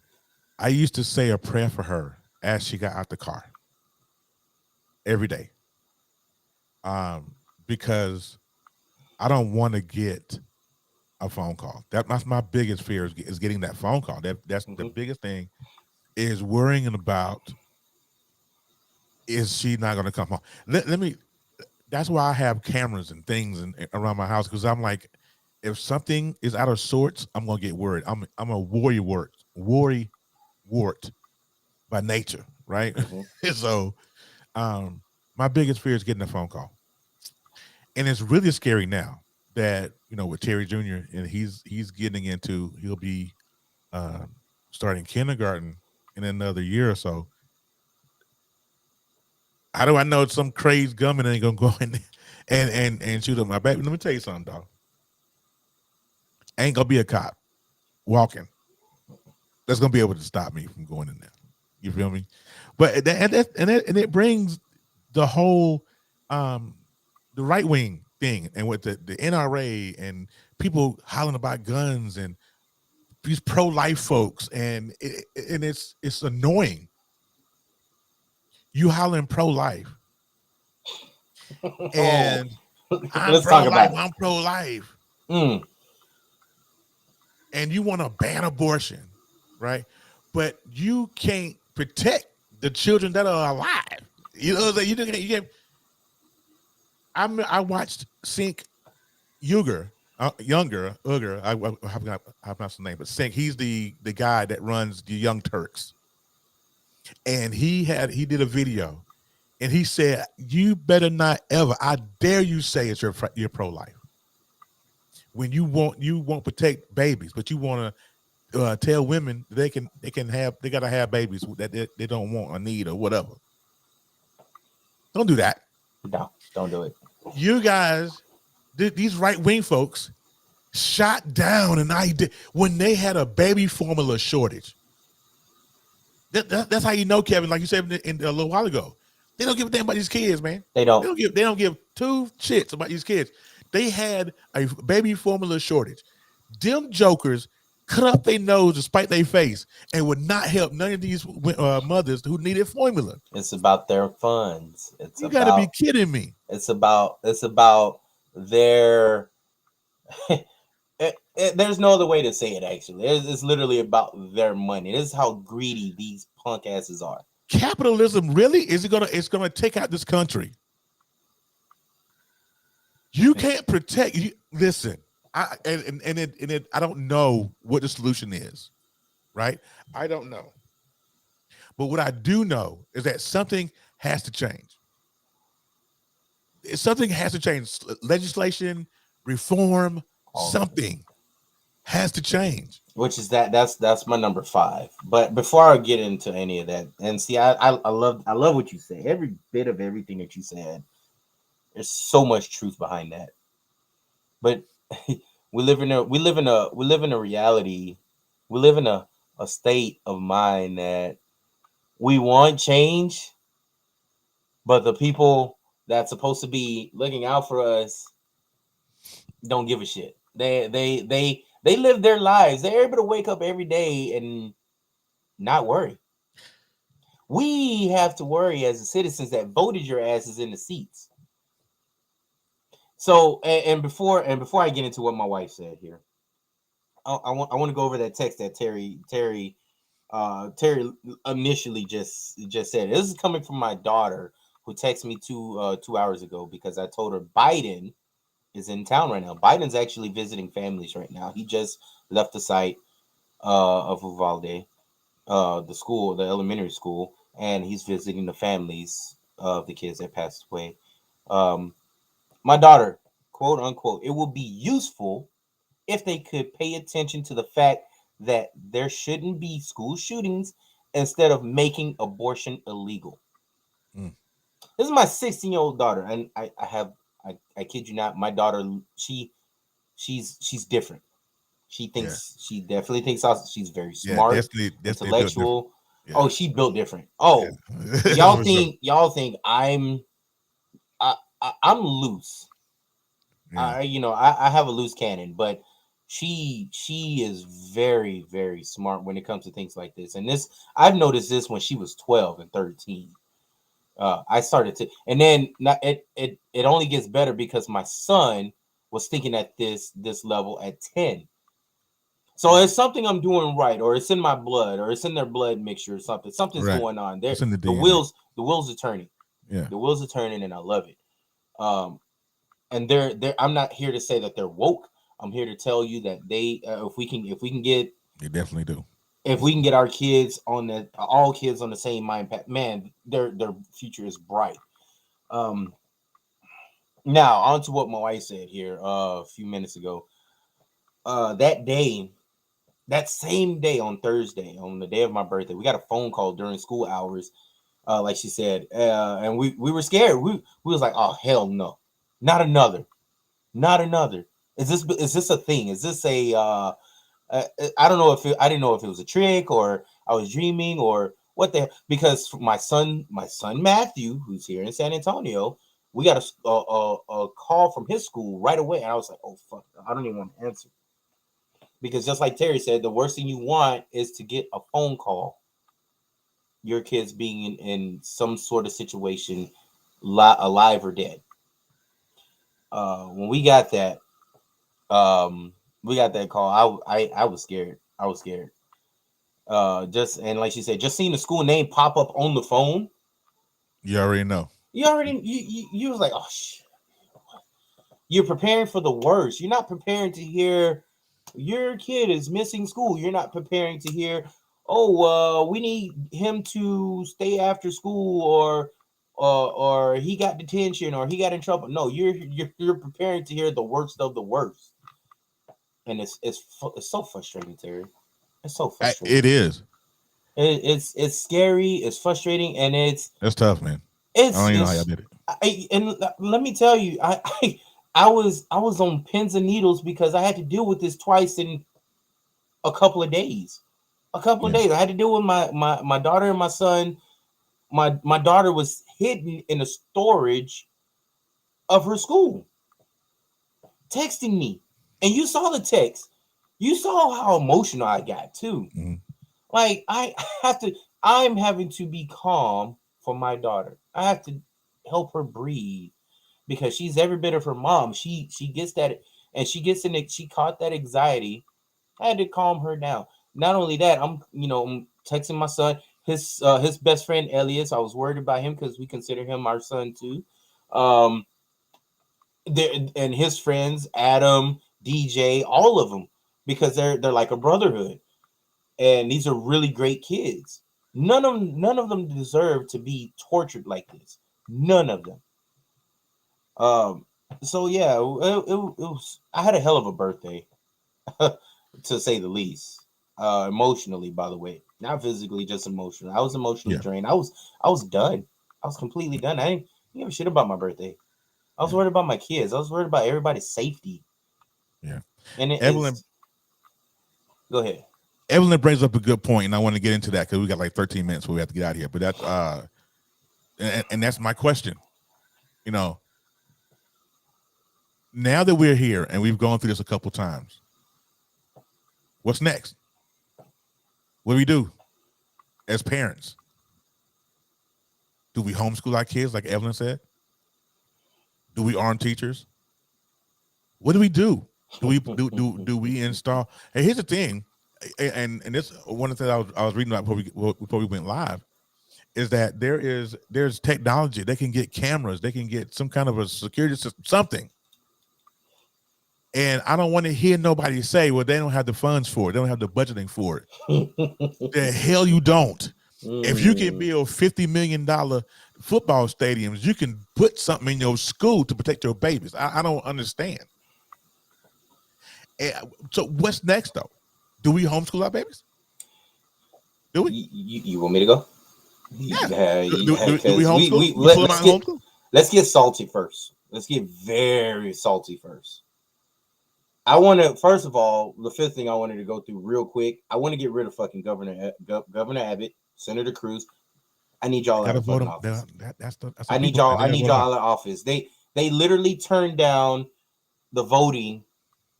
I used to say a prayer for her as she got out the car every day, um, because I don't want to get a phone call. That's my biggest fear is getting that phone call. That's the Mm-hmm. biggest thing, is worrying about, is she not going to come home? Let me. That's why I have cameras and things around my house, because I'm like, if something is out of sorts, I'm gonna get worried. I'm a worry wart by nature, right? Mm-hmm. So, my biggest fear is getting a phone call, and it's really scary now that, with Terry Jr. and he's getting into, he'll be um, starting kindergarten in another year or so. How do I know some crazed gunman ain't gonna go in and shoot up my baby. Let me tell you something, dog. Ain't gonna be a cop walking that's gonna be able to stop me from going in there. You feel me? But and it brings the whole the right wing thing, and with the NRA and people hollering about guns and these pro life folks, and it's annoying. You hollering pro life, Oh, and I'm let's pro talk life. about it. I'm pro life, Mm. and you want to ban abortion, right? But you can't protect the children that are alive. You know what I'm saying? You can't. I watched Sink Uger, Uger. I have not the name, but Sink. He's the guy that runs the Young Turks, and he did a video, and he said, "You better not ever. I dare you say it's you're pro life when you won't protect babies, but you want to tell women they gotta have babies that they don't want or need or whatever. Don't do that. No, don't do it. You guys, these right wing folks, shot down an idea when they had a baby formula shortage. That's how you know, Kevin. Like you said a little while ago, they don't give a damn about these kids, man. They don't. They don't give two shits about these kids. They had a baby formula shortage. Them jokers cut up their nose to spite their face and would not help none of these mothers who needed formula. It's about their funds. You got to be kidding me. It's about their. There's no other way to say it. Actually, it's literally about their money. This is how greedy these punk asses are. Capitalism really is it's gonna take out this country. You can't protect. Listen, I don't know what the solution is, right? I don't know, but what I do know is that something has to change. Something has to change. Legislation, reform, something has to change. Which is that's my number 5. But before I get into any of that, and see, I love what you say. Every bit of everything that you said. There's so much truth behind that. But we live in a reality. We live in a state of mind that we want change, but the people that's supposed to be looking out for us don't give a shit. They live their lives. They're able to wake up every day and not worry. We have to worry as the citizens that voted your asses in the seats. So and before I get into what my wife said here, I want to go over that text that Terry initially just said. This is coming from my daughter who texted me 2 hours ago because I told her Biden is in town right now. Biden's actually visiting families right now. He just left the site of Uvalde, the elementary school, and he's visiting the families of the kids that passed away. My daughter, quote unquote, it will be useful if they could pay attention to the fact that there shouldn't be school shootings instead of making abortion illegal. Mm. This is my 16-year-old daughter, and I kid you not, my daughter, she's different. She definitely thinks she's very smart, definitely intellectual. Yeah. Oh, she built different. Oh, yeah. y'all think I'm loose. Yeah. I have a loose cannon, but she is very, very smart when it comes to things like this. And this, I've noticed this when she was 12 and 13. I started to, and then it only gets better because my son was thinking at this level at 10. So it's something I'm doing right, or it's in my blood, or it's in their blood mixture, or something. Something's right. Going on there. The wheels are turning. Yeah, the wheels are turning, and I love it. And they're I'm not here to say that they're woke. I'm here to tell you that they, if we can get, they definitely do. If we can get our kids on all kids on the same mind path, man, their future is bright. Now on to what my wife said here a few minutes ago. That same day on Thursday, on the day of my birthday, we got a phone call during school hours, like she said, and we were scared. We was like, oh hell no, Not another. Not another. Is this a thing? Is this a I don't know if I didn't know if it was a trick or I was dreaming or what the, because my son Matthew, who's here in San Antonio, we got a call from his school right away, and I was like, oh fuck, I don't even want to answer, because just like Terry said, the worst thing you want is to get a phone call, your kids being in some sort of situation, alive or dead. When um we got that call, I was scared. I was scared. Just, and like she said, just seeing the school name pop up on the phone, You already know. you was like, oh shit. You're preparing for the worst. You're not preparing to hear your kid is missing school. You're not preparing to hear, oh, we need him to stay after school, or he got detention, or he got in trouble. No, you're preparing to hear the worst of the worst, and it's so frustrating, Terry. It's so It frustrating. is. It's scary. It's frustrating, and That's tough, man. I it's don't even know how y'all it's. did it. And let me tell you, I was on pins and needles because I had to deal with this twice in a couple of days. A couple of Yeah. days. I had to deal with my daughter and my son. My daughter was hidden in the storage of her school, texting me, and you saw the text. You saw how emotional I got too. Mhm. Like, I have to. I'm having to be calm for my daughter. I have to help her breathe because she's every bit of her mom. She gets that, and she gets in it. She caught that anxiety. I had to calm her down. Not only that, I'm texting my son, his best friend Elias. I was worried about him because we consider him our son too. Um, and his friends, Adam, DJ, all of them, because they're like a brotherhood, and these are really great kids. None of them deserve to be tortured like this. None of them. Um, so yeah, it was. I had a hell of a birthday, to say the least. Emotionally, by the way, not physically, just emotionally. I was emotionally Yeah. drained. I was done. I was completely done. I didn't give a shit about my birthday. I was Yeah. worried about my kids. I was worried about everybody's safety. Yeah. And it Evelyn is. Go ahead. Evelyn brings up a good point, and I want to get into that because we got like 13 minutes before we have to get out of here. But that's and that's my question. You know, now that we're here and we've gone through this a couple times, what's next? What do we do as parents? Do we homeschool our kids, like Evelyn said? Do we arm teachers? What do we do? Do we install? Hey, here's the thing, and this one of the things I was reading about before we went live is that there's technology. They can get cameras. They can get some kind of a security system, something. And I don't want to hear nobody say, well, they don't have the funds for it. They don't have the budgeting for it. The hell you don't. If you can Mm. build $50 million football stadiums, you can put something in your school to protect your babies. I don't understand. So what's next though? Do we homeschool our babies? Do we? You want me to go? Yeah. Yeah, Do we because homeschool? we We pull them let's out and get homeschool? let's get salty first. Let's get very salty first. I want to, first of all, the fifth thing I wanted to go through real quick. I want to get rid of fucking Governor Abbott, Senator Cruz. I need They y'all out gotta of vote fucking them. office. That's the I need people. y'all. They I gotta need vote them out. y'all out of office. They literally turned down the voting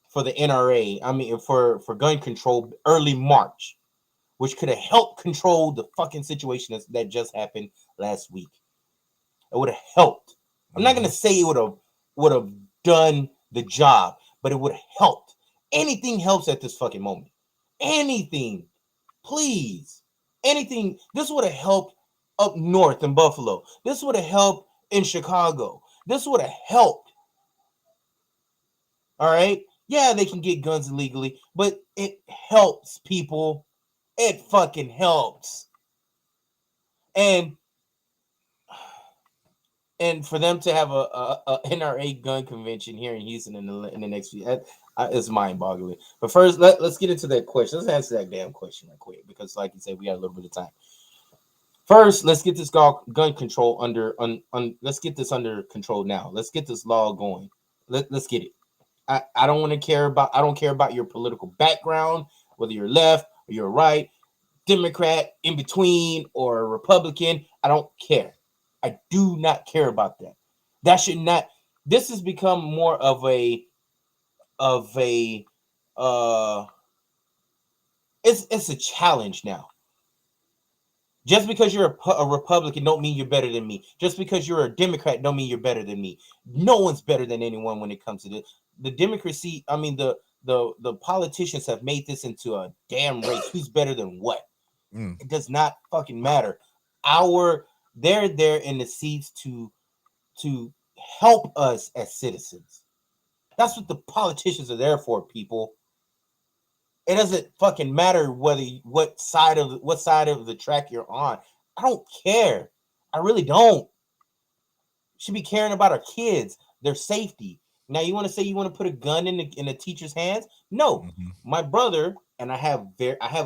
for the NRA. I mean, for gun control early March, which could have helped control the fucking situation that just happened last week. It would have helped. I'm not gonna Mhm. say it would have done the job, but it would have helped. Anything helps at this fucking moment. Anything, please. Anything. This would have helped up north in Buffalo. This would have helped in Chicago. This would have helped. All right. Yeah, they can get guns illegally, but it helps people. It fucking helps. And for them to have a NRA gun convention here in Houston in the next few, it's mind boggling. But first, let's get into that question. Let's answer that damn question right quick because, like you said, we got a little bit of time. First, let's get this gun control let's get this under control now. Let's get this law going. Let's get it. I don't want to care about I don't care about your political background, whether you're left or you're right, Democrat, in between, or Republican. I don't care. I do not care about that. That should not. This has become more of a uh it's a challenge now. Just because you're a Republican don't mean you're better than me. Just because you're a Democrat don't mean you're better than me. No one's better than anyone when it comes to this. The democracy, I mean the politicians have made this into a damn race. Who's better than what? Mm. It does not fucking matter. Our they're there in the seats to help us as citizens. That's what the politicians are there for, people. It doesn't fucking matter what side of the track you're on. I don't care. I really don't. Should be caring about our kids, their safety. Now you want to say you want to put a gun in a teacher's hands? No. Mm-hmm. My brother and I have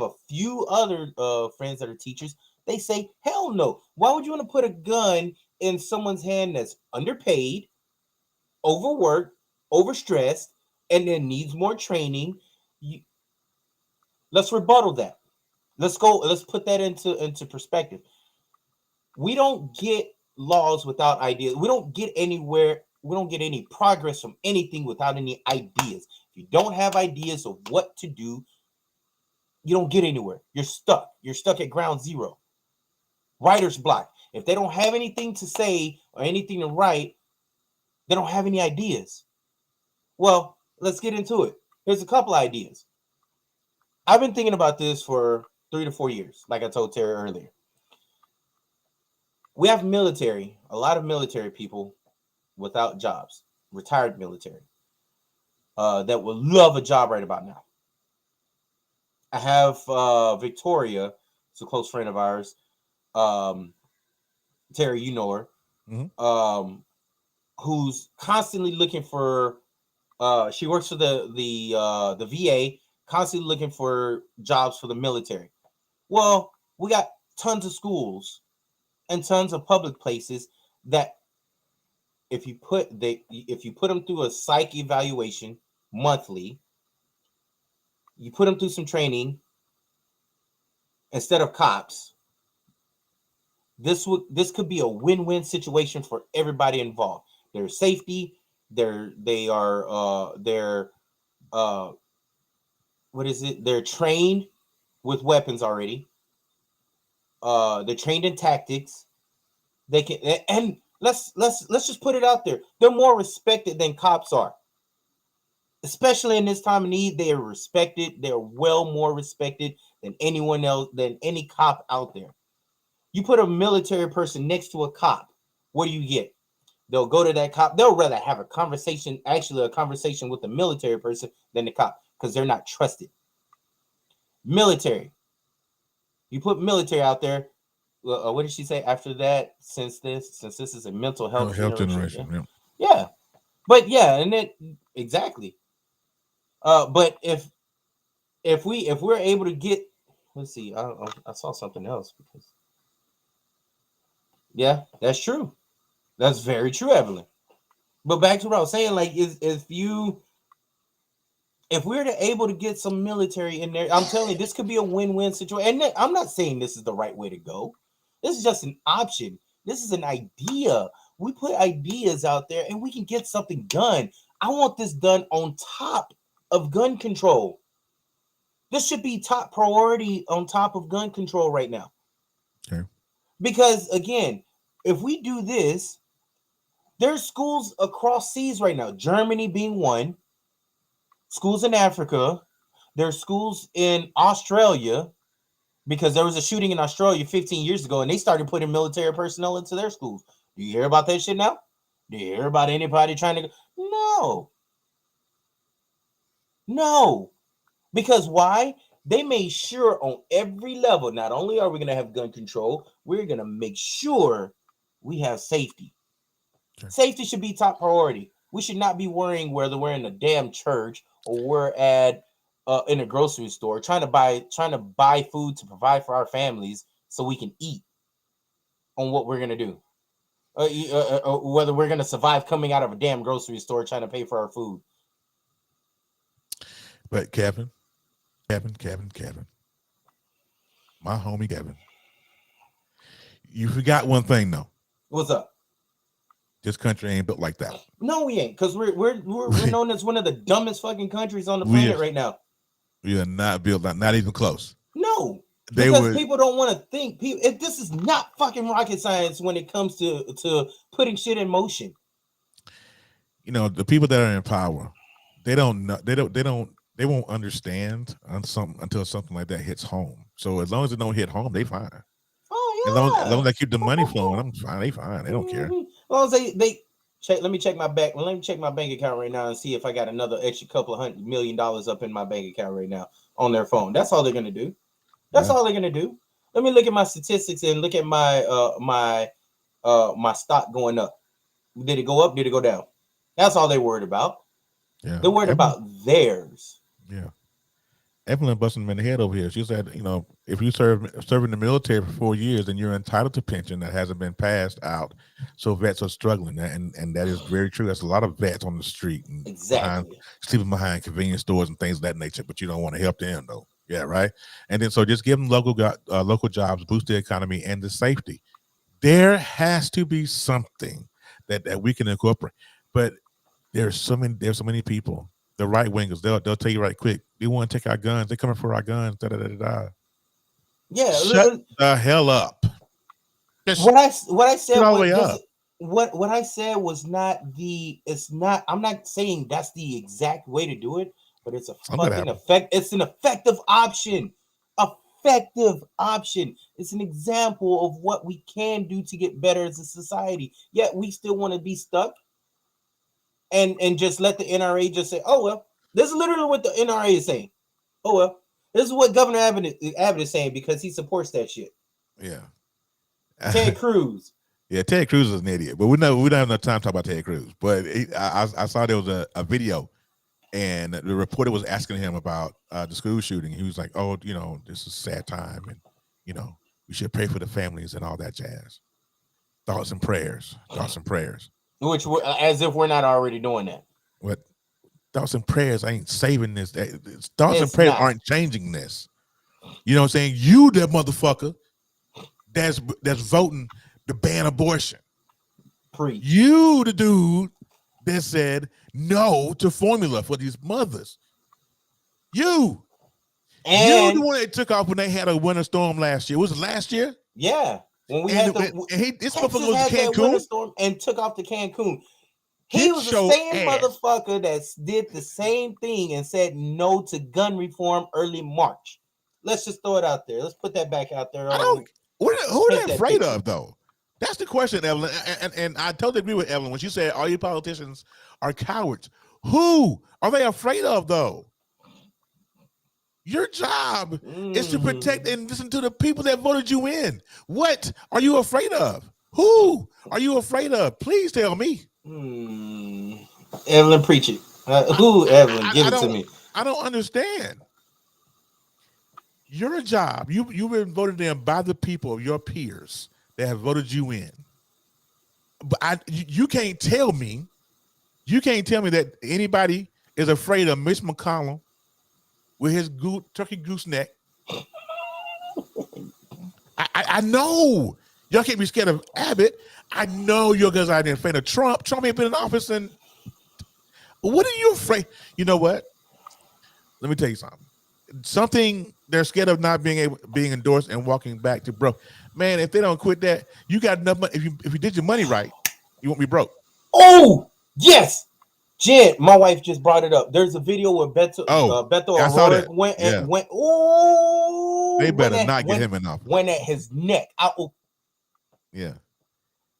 a few other friends that are teachers. They say hell no. Why would you want to put a gun in someone's hand that's underpaid, overworked, overstressed, and then needs more training? You, let's rebuttal that. Let's put that into perspective. We don't get laws without ideas. We don't get anywhere. We don't get any progress from anything without any ideas. If you don't have ideas of what to do, you don't get anywhere. You're stuck. You're stuck at ground zero. Writer's block. If they don't have anything to say or anything to write, they don't have any ideas. Well, let's get into it. Here's a couple ideas. I've been thinking about this for 3 to 4 years, like I told Terry earlier. We have a lot of military people without jobs, retired military, that would love a job right about now. I have Victoria, it's a close friend of ours. Um, Terry, you know her, Mm-hmm. who's constantly looking for. She works for the VA, constantly looking for jobs for the military. Well, we got tons of schools and tons of public places that if you put them through a psych evaluation monthly, you put them through some training instead of cops, this could be a win-win situation for everybody involved. Their safety, they are they're uh what is it? They're trained with weapons already. They're trained in tactics. They can and let's just put it out there. They're more respected than cops are. Especially in this time of need, they are respected. They're well more respected than anyone else, than any cop out there. You put a military person next to a cop, what do you get? They'll go to that cop. They'll rather have a conversation with the military person than the cop because they're not trusted. Military. You put military out there. What did she say after that? Since this is a mental Oh, health health generation. generation. Yeah. Yeah. But yeah, and it exactly. But if we're able to get, let's see, I saw something else because yeah, that's true. That's very true, Evelyn. But back to what I was saying, like, if we're able to get some military in there, I'm telling you, this could be a win-win situation. And I'm not saying this is the right way to go. This is just an option. This is an idea. We put ideas out there, and we can get something done. I want this done on top of gun control. This should be top priority on top of gun control right now. Okay. Because again, if we do this, there's schools across seas right now. Germany being one, schools in Africa, there's schools in Australia because there was a shooting in Australia 15 years ago and they started putting military personnel into their schools. Do you hear about that shit now? Do you hear about anybody trying to go? No. No. Because why? They made sure on every level, not only are we going to have gun control, we're going to make sure we have safety. Okay. Safety should be top priority. We should not be worrying whether we're in a damn church or we're at in a grocery store trying to buy food to provide for our families so we can eat. on what we're gonna do. Whether we're gonna survive coming out of a damn grocery store trying to pay for our food. But Kevin, my homie Kevin, you forgot one thing though. What's up? This country ain't built like that. No, we ain't, because we're known as one of the dumbest fucking countries on the We planet are- right now. We are not built, not even close. No, They because would, people don't want to think. This is not fucking rocket science when it comes to putting shit in motion. you know, the people that are in power, they don't know, they won't understand on something until something like that hits home. So as long as it don't hit home, they fine. Oh As yeah. long as they keep the money flowing, I'm fine. They fine. They don't care. As long as they check. Let me check my bank. Let me check my bank account right now and see if I got another extra couple of $100 million up in my bank account right now on their phone. That's all they're gonna do. That's all they're gonna do. Let me look at my statistics and look at my my stock going up. Did it go up? Did it go down? That's all they're worried about. Yeah. They're worried about theirs. Yeah. Evelyn busting them in the head over here. She said, you know, if you serving the military for 4 years, then you're entitled to pension that hasn't been passed out. So vets are struggling, and that is very true. There's a lot of vets on the street and Exactly. sleeping behind convenience stores and things of that nature, but you don't want to help them though. Yeah, right. And then so just give them local jobs, boost the economy and the safety. There has to be something that we can incorporate, but there's so many people. The right wingers, they'll tell you right quick. They want to take our guns. They're coming for our guns. Da, da, da, da, da. Yeah. Shut the hell up. Just What I said get all the was way up. what I said was not it's not. I'm not saying that's the exact way to do it, but it's a fucking effect. It's an effective option. Effective option. It's an example of what we can do to get better as a society. Yet we still want to be stuck and just let the NRA just say, oh well. This is literally what the NRA is saying. Oh well. This is what Governor Abbott is saying because he supports that shit. Yeah. Ted Cruz. Yeah, Ted Cruz is an idiot, but we don't have enough time to talk about Ted Cruz. But I saw there was a video, and the reporter was asking him about the school shooting. He was like, "Oh, you know, this is a sad time, and you know, we should pray for the families and all that jazz. Thoughts and prayers, Which as if we're not already doing that. What thoughts and prayers ain't saving this. Thoughts and prayers aren't changing this. You know what I'm saying? You, that motherfucker, that's voting to ban abortion. Preach. You, the dude that said no to formula for these mothers. You the one that took off when they had a winter storm last year. Was it last year? Yeah. When we had this motherfucker was to Cancun storm and took off to Cancun. He was the same motherfucker that did the same thing and said no to gun reform early March. Let's just throw it out there. Let's put that back out there. Who are they afraid of, though? That's the question, Evelyn. And I totally agree with Evelyn when she said all you politicians are cowards. Who are they afraid of, though? Your job is to protect and listen to the people that voted you in. What are you afraid of? Who are you afraid of? Please tell me. Evelyn, preach it. Who, Evelyn? Give it to me. I don't understand. Your job, you've been voted in by the people of your peers that have voted you in. But you can't tell me that anybody is afraid of Mitch McConnell with his turkey gooseneck. I know y'all can't be scared of Abbott. I know your guys are afraid of Trump. Trump ain't been in office, and what are you afraid? You know what? Let me tell you something. Something they're scared of not being endorsed and walking back to broke. Man, if they don't quit that, you got enough money. If you did your money right, you won't be broke. Oh yes, Jen, my wife just brought it up. There's a video where Beto O'Rourke went. Oh, they better not get him in office. Went at his neck. Yeah,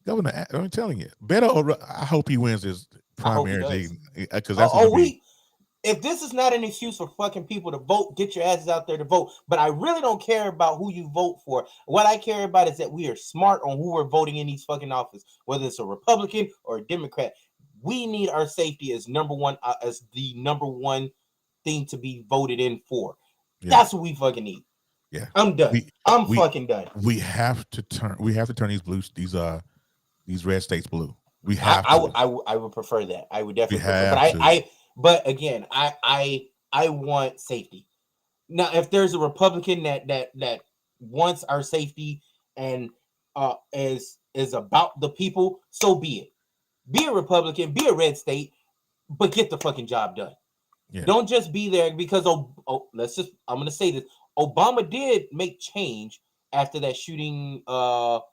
Governor, I'm telling you, Beto O'Rourke. I hope he wins his primary because that's if this is not an excuse for fucking people to vote, get your asses out there to vote. But I really don't care about who you vote for. What I care about is that we are smart on who we're voting in these fucking office, whether it's a Republican or a Democrat. We need our safety as number one, as the number one thing to be voted in for. Yeah. That's what we fucking need. Yeah, I'm done. we I'm we fucking done. we have to turn these red states blue. We I, have I, w- to. I, w- I would prefer that. I would We definitely prefer, but have to. but again, I want safety. Now, if there's a Republican that wants our safety and is about the people, so be it. Be a Republican, be a red state, but get the fucking job done. Yeah. Don't just be there because I'm gonna say this. Obama did make change after that shooting. What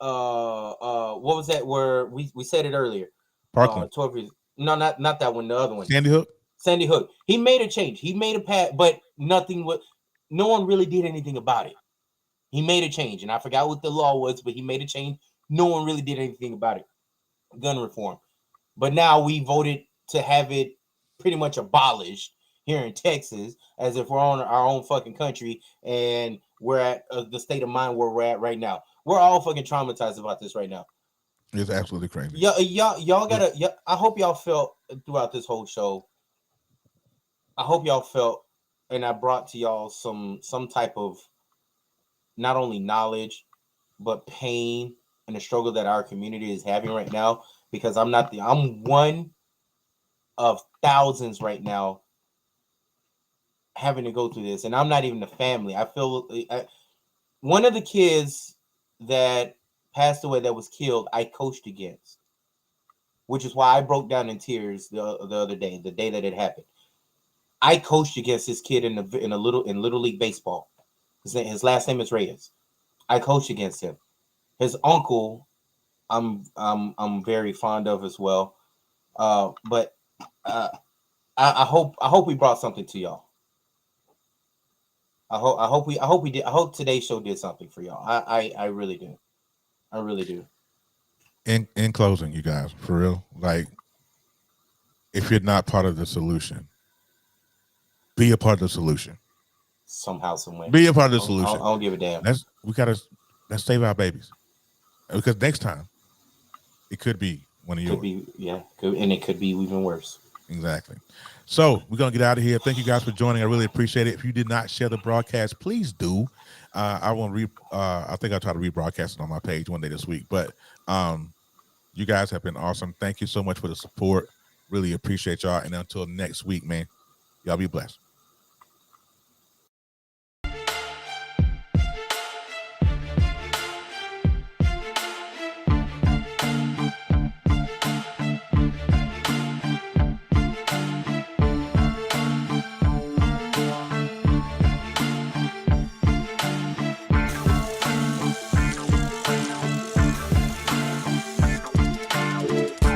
was that? Where we said it earlier. Parkland. 12 years. No, not that one. The other one. Sandy Hook. Sandy Hook. He made a change. He made a path, but no one really did anything about it. He made a change, and I forgot what the law was, but he made a change. No one really did anything about it. Gun reform. But now we voted to have it pretty much abolished here in Texas, as if we're on our own fucking country, and we're at the state of mind where we're at right now. We're all fucking traumatized about this right now. It's absolutely crazy. Y'all gotta. Yeah, I hope y'all felt throughout this whole show. I hope y'all felt, and I brought to y'all some type of not only knowledge, but pain and the struggle that our community is having right now. Because I'm one of thousands right now having to go through this, and I'm not even the family. One of the kids that passed away that was killed, I coached against, which is why I broke down in tears the other day, the day that it happened. I coached against this kid in Little League baseball. His last name is Reyes. I coached against him. His uncle, I'm very fond of as well. But I hope we brought something to y'all. I hope today's show did something for y'all. I really do. I really do. In closing, you guys, for real, like, if you're not part of the solution, be a part of the solution. Somehow, some way. Be a part of the solution. I don't give a damn. Let's save our babies, because next time it could be one of yours. And it could be even worse. Exactly. So we're gonna get out of here. Thank you guys for joining. I really appreciate it. If you did not share the broadcast, please do. I think I'll try to rebroadcast it on my page one day this week. But you guys have been awesome. Thank you so much for the support. Really appreciate y'all. And until next week, man, y'all be blessed.